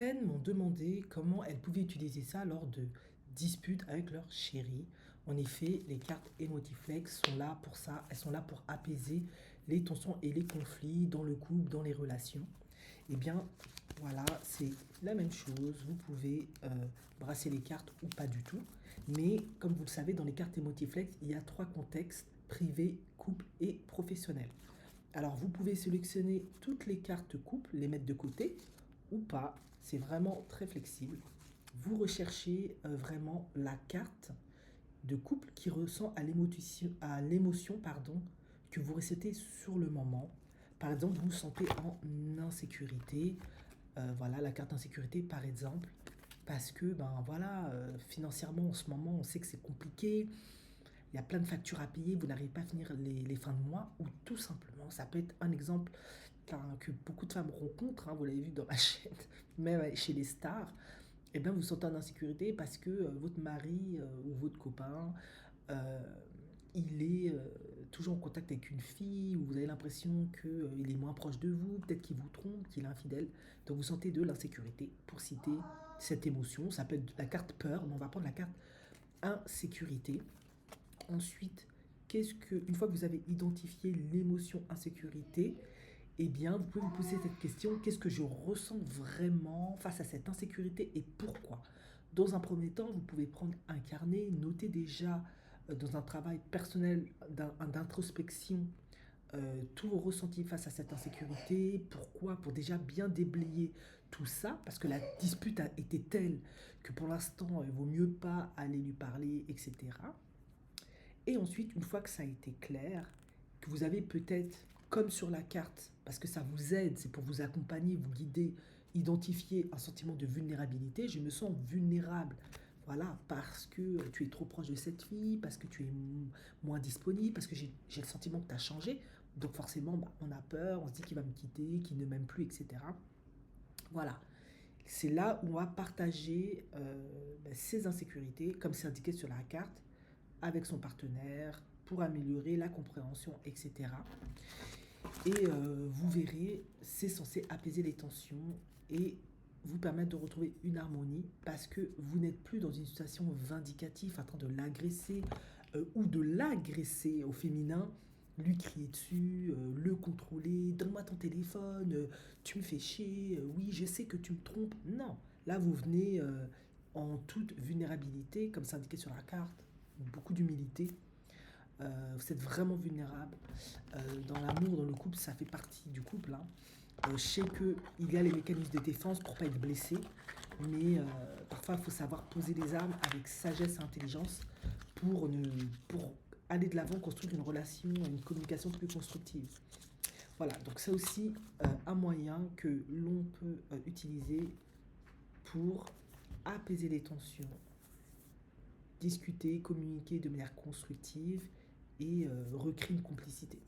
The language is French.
Elles m'ont demandé comment elles pouvaient utiliser ça lors de disputes avec leur chéri. En effet, les cartes Emotiflex sont là pour ça. Elles sont là pour apaiser les tensions et les conflits dans le couple, dans les relations. Eh bien, voilà, c'est la même chose. Vous pouvez brasser les cartes ou pas du tout. Mais comme vous le savez, dans les cartes Emotiflex, il y a trois contextes, privé, couple et professionnel. Alors, vous pouvez sélectionner toutes les cartes couple, les mettre de côté ou pas. C'est vraiment très flexible. Vous recherchez vraiment la carte de couple qui ressent à l'émotion pardon, que vous ressentez sur le moment. Par exemple, vous vous sentez en insécurité. Voilà, la carte insécurité, par exemple, parce que ben voilà, financièrement en ce moment, on sait que c'est compliqué. Il y a plein de factures à payer, vous n'arrivez pas à finir les fins de mois, ou tout simplement, ça peut être un exemple que beaucoup de femmes rencontrent, hein, vous l'avez vu dans ma chaîne, même chez les stars, et bien vous vous sentez en insécurité parce que votre mari ou votre copain, euh, il est toujours en contact avec une fille, ou vous avez l'impression qu'il est moins proche de vous, peut-être qu'il vous trompe, qu'il est infidèle, donc vous sentez de l'insécurité, pour citer cette émotion. Ça peut être la carte peur, mais on va prendre la carte insécurité. Ensuite, une fois que vous avez identifié l'émotion insécurité, eh bien, vous pouvez vous poser cette question, qu'est-ce que je ressens vraiment face à cette insécurité et pourquoi? Dans un premier temps, vous pouvez prendre un carnet, noter déjà dans un travail personnel d'introspection tous vos ressentis face à cette insécurité, pourquoi, pour déjà bien déblayer tout ça, parce que la dispute a été telle que pour l'instant, il vaut mieux pas aller lui parler, etc. Et ensuite, une fois que ça a été clair, que vous avez peut-être, comme sur la carte, parce que ça vous aide, c'est pour vous accompagner, vous guider, identifier un sentiment de vulnérabilité. Je me sens vulnérable, voilà, parce que tu es trop proche de cette fille, parce que tu es moins disponible, parce que j'ai le sentiment que tu as changé. Donc forcément, bah, on a peur, on se dit qu'il va me quitter, qu'il ne m'aime plus, etc. Voilà. C'est là où on va partager ses insécurités, comme c'est indiqué sur la carte, avec son partenaire pour améliorer la compréhension, etc. Et vous verrez, c'est censé apaiser les tensions et vous permettre de retrouver une harmonie parce que vous n'êtes plus dans une situation vindicative en train de l'agresser ou de l'agresser au féminin, lui crier dessus, le contrôler, donne-moi ton téléphone, tu me fais chier, oui je sais que tu me trompes. Non, là vous venez en toute vulnérabilité, comme c'est indiqué sur la carte, beaucoup d'humilité. Vous êtes vraiment vulnérable. Dans l'amour, dans le couple, ça fait partie du couple, hein. Je sais qu'il y a les mécanismes de défense pour ne pas être blessé, mais parfois il faut savoir poser les armes avec sagesse et intelligence pour, ne, pour aller de l'avant, construire une relation, une communication plus constructive. Voilà, donc c'est aussi un moyen que l'on peut utiliser pour apaiser les tensions, discuter, communiquer de manière constructive et recréer une complicité.